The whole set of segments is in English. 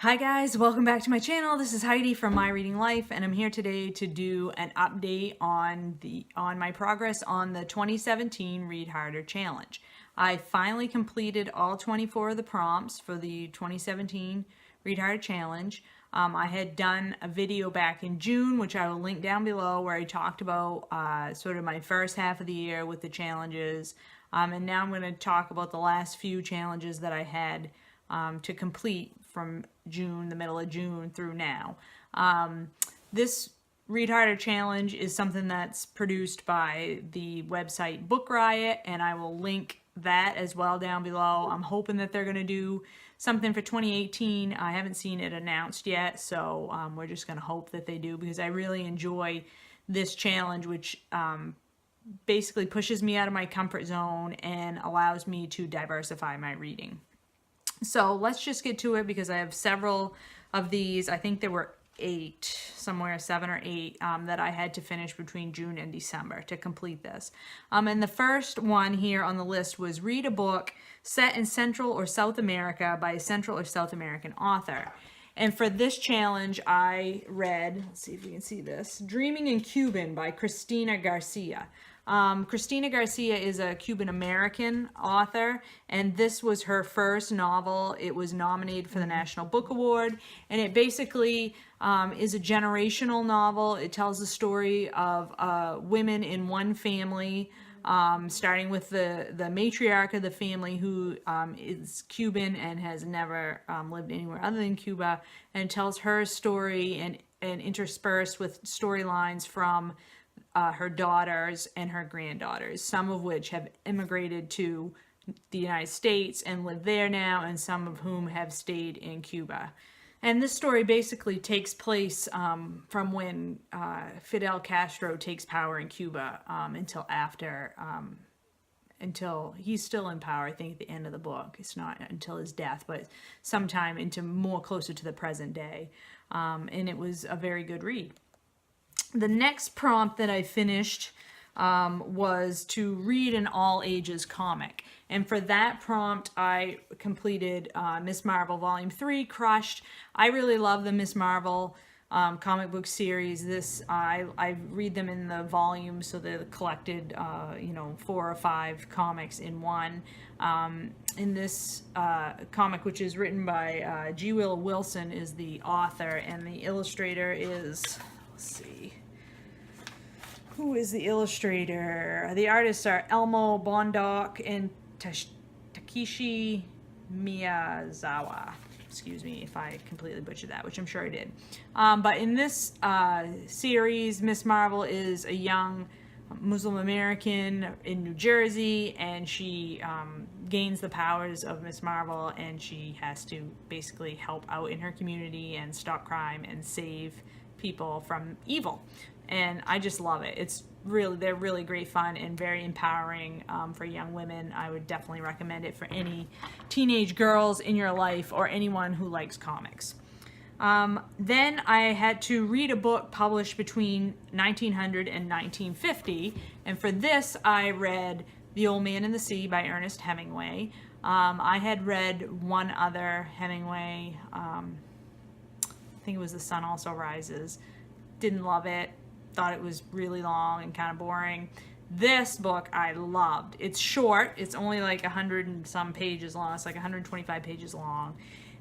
Hi guys, welcome back to my channel. This is Heidi from My Reading Life, and I'm here today to do an update on my progress on the 2017 Read Harder Challenge. I finally completed all 24 of the prompts for the 2017 Read Harder Challenge. I had done a video back in June, which I will link down below, where I talked about sort of my first half of the year with the challenges. And now I'm going to talk about the last few challenges that I had to complete from June, the middle of June through now. This Read Harder Challenge is something that's produced by the website Book Riot, and I will link that as well down below. I'm hoping that they're going to do something for 2018. I haven't seen it announced yet, so we're just going to hope that they do, because I really enjoy this challenge, which basically pushes me out of my comfort zone and allows me to diversify my reading. So let's just get to it, because I have several of these. I think there were 8, somewhere 7 or 8, that I had to finish between June and December to complete this. And the first one here on the list was read a book set in Central or South America by a Central or South American author. And for this challenge, I read, let's see if you can see this, Dreaming in Cuban by Cristina Garcia. Cristina Garcia is a Cuban-American author, and this was her first novel. It was nominated for the National Book Award, and it basically is a generational novel. It tells the story of women in one family, starting with the matriarch of the family, who is Cuban and has never lived anywhere other than Cuba, and tells her story and interspersed with storylines from her daughters and her granddaughters, some of which have immigrated to the United States and live there now, and some of whom have stayed in Cuba. And this story basically takes place from when Fidel Castro takes power in Cuba until he's still in power. I think at the end of the book, it's not until his death, but sometime into more closer to the present day. And it was a very good read. The next prompt that I finished was to read an all ages comic. And for that prompt, I completed Miss Marvel Volume 3, Crushed. I really love the Miss Marvel comic book series. I read them in the volumes, so they're collected, 4 or 5 comics in one. In this comic, which is written by G. Willow Wilson, is the author, and the illustrator is, let's see, who is the illustrator? The artists are Elmo Bondoc and Takeshi Miyazawa. Excuse me if I completely butchered that, which I'm sure I did. But in this series, Miss Marvel is a young Muslim American in New Jersey, and she gains the powers of Miss Marvel, and she has to basically help out in her community and stop crime and save people from evil. And I just love it. They're really great fun and very empowering for young women. I would definitely recommend it for any teenage girls in your life or anyone who likes comics. Then I had to read a book published between 1900 and 1950, and for this I read The Old Man and the Sea by Ernest Hemingway. I had read one other Hemingway, I think it was The Sun Also Rises. Didn't love it. Thought it was really long and kind of boring. This book I loved. It's short. It's only like 100 and some pages long. It's like 125 pages long.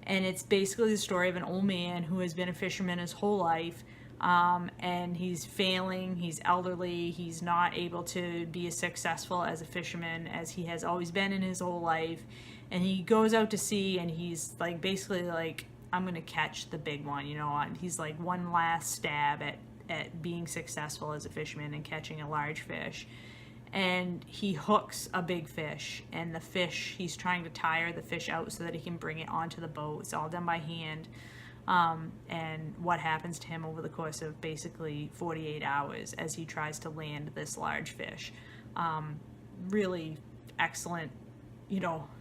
And it's basically the story of an old man who has been a fisherman his whole life. And he's failing. He's elderly. He's not able to be as successful as a fisherman as he has always been in his whole life. And he goes out to sea, and he's like basically like, I'm going to catch the big one, He's like one last stab at being successful as a fisherman and catching a large fish. And he hooks a big fish, and the fish, he's trying to tire the fish out so that he can bring it onto the boat. It's all done by hand. And what happens to him over the course of basically 48 hours as he tries to land this large fish. Really excellent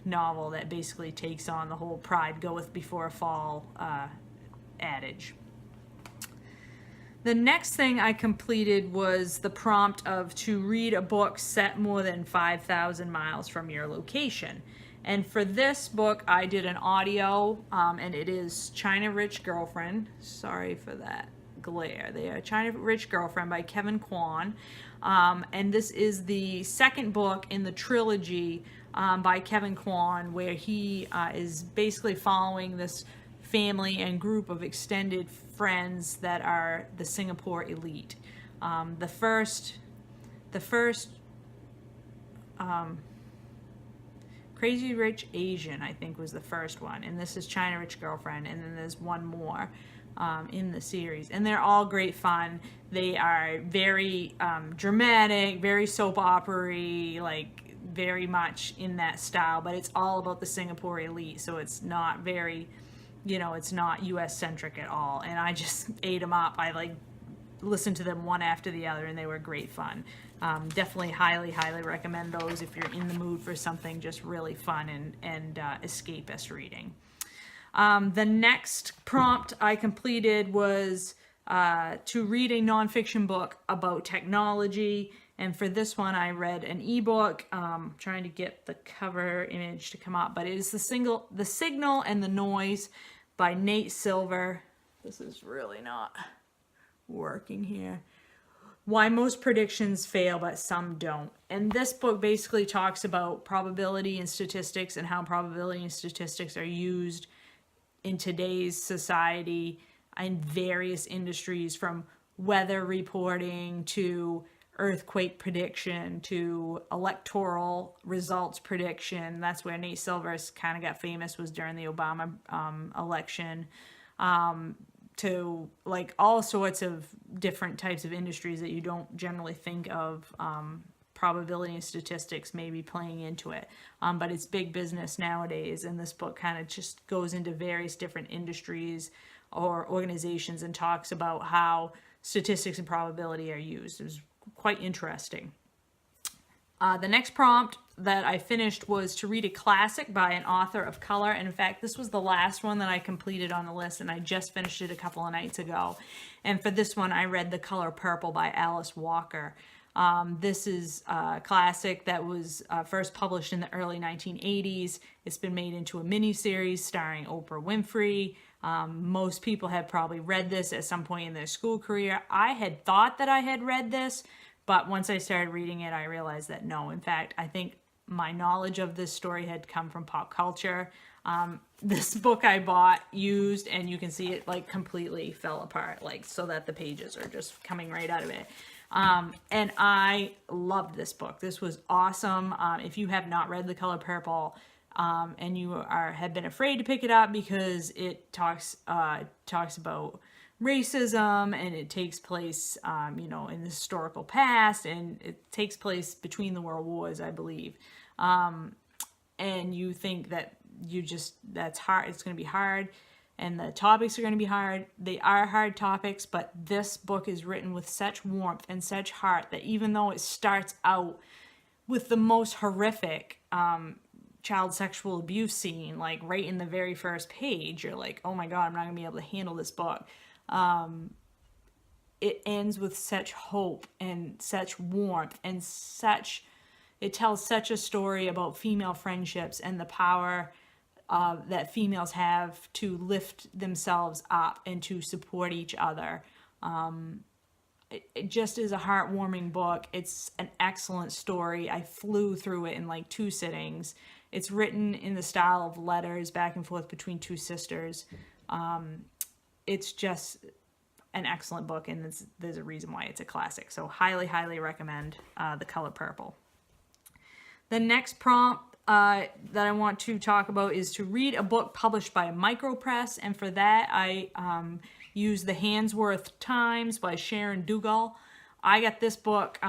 novel that basically takes on the whole pride goeth before a fall adage. The next thing I completed was the prompt of to read a book set more than 5,000 miles from your location. And for this book, I did an audio, and it is China Rich Girlfriend. Sorry for that glare there. China Rich Girlfriend by Kwan. And this is the second book in the trilogy by Kwan, where he is basically following this family and group of extended friends that are the Singapore elite. The first Crazy Rich Asian, I think, was the first one, and this is China Rich Girlfriend, and then there's one more in the series, and they're all great fun. They are very dramatic, very soap opera-y, like very much in that style, but it's all about the Singapore elite, so it's not very, it's not US centric at all, and I just ate them up. I like listened to them one after the other, and they were great fun. Definitely highly recommend those if you're in the mood for something just really fun and escapist reading. The next prompt I completed was to read a nonfiction book about technology, and for this one I read an ebook. Trying to get the cover image to come up, but it is The Signal and the Noise by Nate Silver. This is really not working here. Why most predictions fail but some don't. And this book basically talks about probability and statistics and how probability and statistics are used in today's society in various industries, from weather reporting to earthquake prediction to electoral results prediction. That's where Nate Silver kind of got famous, was during the Obama election. To like all sorts of different types of industries that you don't generally think of probability and statistics maybe playing into it. But it's big business nowadays, and this book kind of just goes into various different industries or organizations and talks about how statistics and probability are used. It was quite interesting. The next prompt that I finished was to read a classic by an author of color. And in fact, this was the last one that I completed on the list, and I just finished it a couple of nights ago. And for this one, I read The Color Purple by Alice Walker. This is a classic that was first published in the early 1980s. It's been made into a miniseries starring Oprah Winfrey. Most people have probably read this at some point in their school career. I had thought that I had read this, but once I started reading it, I realized that no. In fact, I think my knowledge of this story had come from pop culture. This book I bought used, and you can see it like completely fell apart, like so that the pages are just coming right out of it. And I loved this book. This was awesome. If you have not read The Color Purple, and you have been afraid to pick it up because it talks about racism, and it takes place, in the historical past, and it takes place between the world wars, I believe. And you think that that's hard, it's going to be hard, and the topics are going to be hard. They are hard topics, but this book is written with such warmth and such heart that even though it starts out with the most horrific child sexual abuse scene, like right in the very first page, you're like, oh my God, I'm not going to be able to handle this book. It ends with such hope and such warmth and it tells such a story about female friendships and the power that females have to lift themselves up and to support each other. It just is a heartwarming book. It's an excellent story. I flew through it in like 2 sittings. It's written in the style of letters back and forth between 2 sisters. It's just an excellent book, and there's a reason why it's a classic. So highly recommend The Color Purple. The next prompt that I want to talk about is to read a book published by Micropress, and for that I use The Handsworth Times by Sharon Duggal. I got this book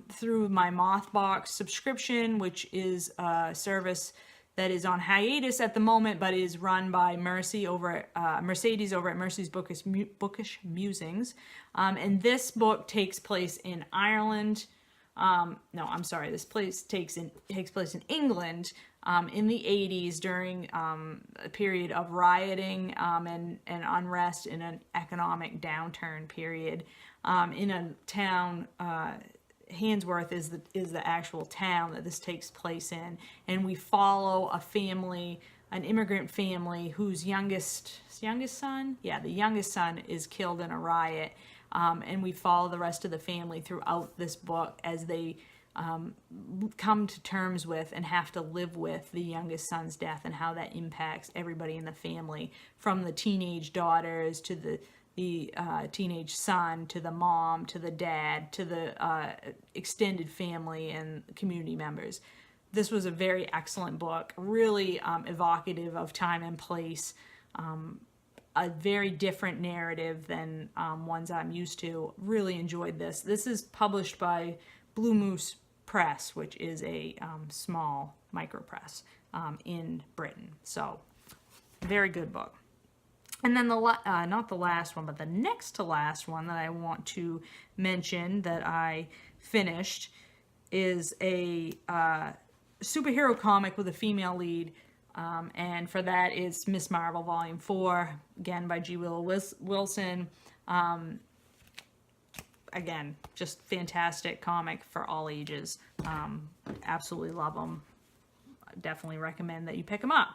through my Mothbox subscription, which is a service that is on hiatus at the moment, but is run by Mercedes over at Mercy's Bookish Musings. And this book takes place in Ireland. This place takes place in England in the 80s during a period of rioting and unrest in an economic downturn period in a town Handsworth is the actual town that this takes place in, and we follow a family, an immigrant family whose youngest son, yeah, the youngest son is killed in a riot, and we follow the rest of the family throughout this book as they come to terms with and have to live with the youngest son's death and how that impacts everybody in the family, from the teenage daughters to the teenage son, to the mom, to the dad, to the extended family and community members. This was a very excellent book, really evocative of time and place, a very different narrative than ones I'm used to. Really enjoyed this. This is published by Blue Moose Press, which is a small micro press in Britain. So, very good book. And then not the last one, but the next to last one that I want to mention that I finished is a superhero comic with a female lead, and for that is Miss Marvel Volume 4, again by G. Willow Wilson. Again, just fantastic comic for all ages. Absolutely love them. Definitely recommend that you pick them up.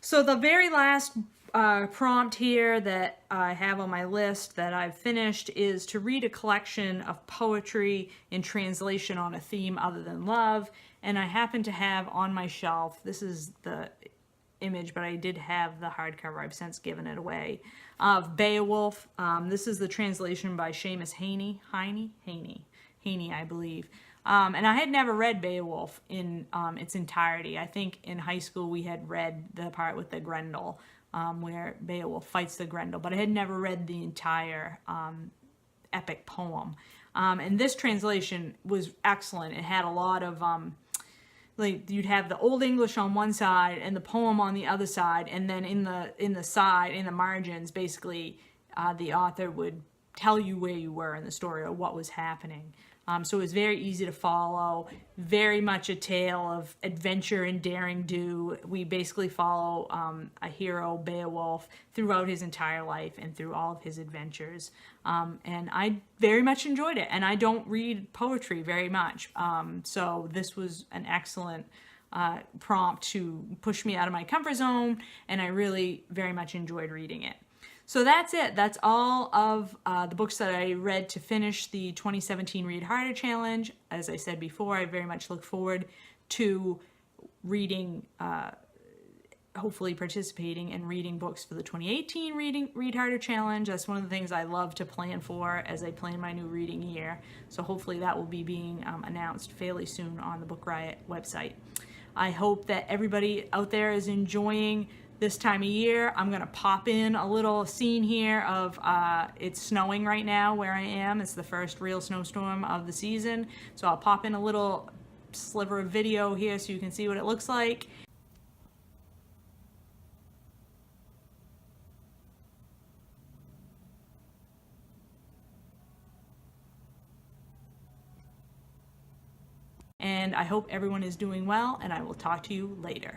So the very last prompt here that I have on my list that I've finished is to read a collection of poetry in translation on a theme other than love. And I happen to have on my shelf, this is the image, but I did have the hardcover, I've since given it away, of Beowulf. This is the translation by Seamus Heaney, I believe. And I had never read Beowulf in its entirety. I think in high school we had read the part with the Grendel, where Beowulf fights the Grendel, but I had never read the entire epic poem. And this translation was excellent. It had a lot of like, you'd have the Old English on one side and the poem on the other side, and then in the margins, basically, the author would tell you where you were in the story or what was happening. So it was very easy to follow, very much a tale of adventure and daring do. We basically follow a hero, Beowulf, throughout his entire life and through all of his adventures. And I very much enjoyed it. And I don't read poetry very much. So this was an excellent prompt to push me out of my comfort zone. And I really very much enjoyed reading it. So that's it. That's all of the books that I read to finish the 2017 Read Harder Challenge. As I said before, I very much look forward to reading, hopefully participating and reading books for the 2018 Read Harder Challenge. That's one of the things I love to plan for as I plan my new reading year. So hopefully that will be being announced fairly soon on the Book Riot website. I hope that everybody out there is enjoying this time of year. I'm gonna pop in a little scene here of it's snowing right now where I am. It's the first real snowstorm of the season. So I'll pop in a little sliver of video here so you can see what it looks like. And I hope everyone is doing well, and I will talk to you later.